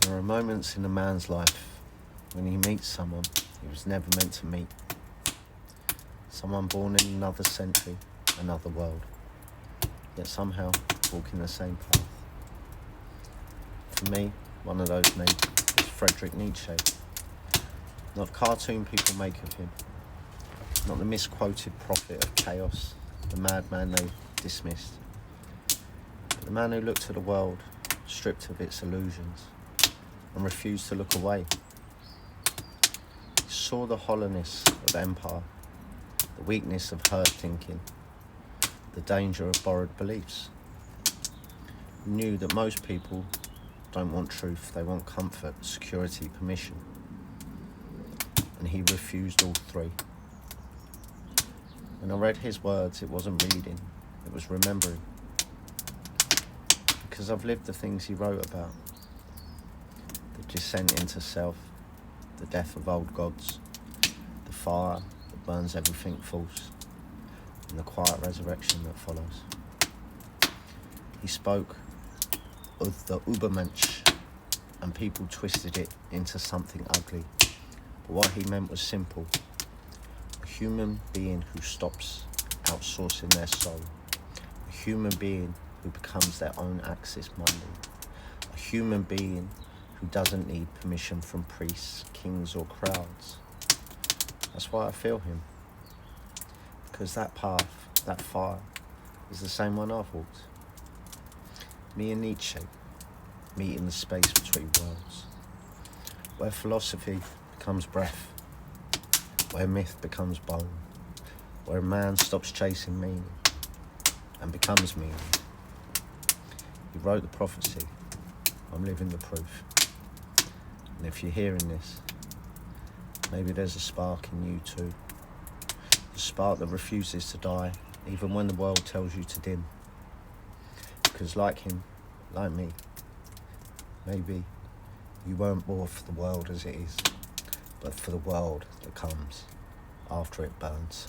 There are moments in a man's life when he meets someone he was never meant to meet. Someone born in another century, another world, yet somehow walking the same path. For me, one of those names is Friedrich Nietzsche. Not the cartoon people make of him, not the misquoted prophet of chaos, the madman they dismissed, but the man who looked at the world stripped of its illusions and refused to look away. He saw the hollowness of empire, the weakness of herd thinking, the danger of borrowed beliefs. He knew that most people don't want truth, they want comfort, security, permission. And he refused all three. When I read his words, it wasn't reading, it was remembering. Because I've lived the things he wrote about. The descent into self, the death of old gods, the fire that burns everything false, and the quiet resurrection that follows. He spoke of the Übermensch, and people twisted it into something ugly. But what he meant was simple. A human being who stops outsourcing their soul. A human being who becomes their own Axis Mundi. A human being who doesn't need permission from priests, kings or crowds. That's why I feel him. Because that path, that fire, is the same one I've walked. Me and Nietzsche meet in the space between worlds, where philosophy becomes breath, where myth becomes bone, where a man stops chasing meaning and becomes meaning. He wrote the prophecy, I'm living the proof. And if you're hearing this, maybe there's a spark in you too. The spark that refuses to die, even when the world tells you to dim. Because like him, like me, maybe you weren't born for the world as it is, but for the world that comes after it burns.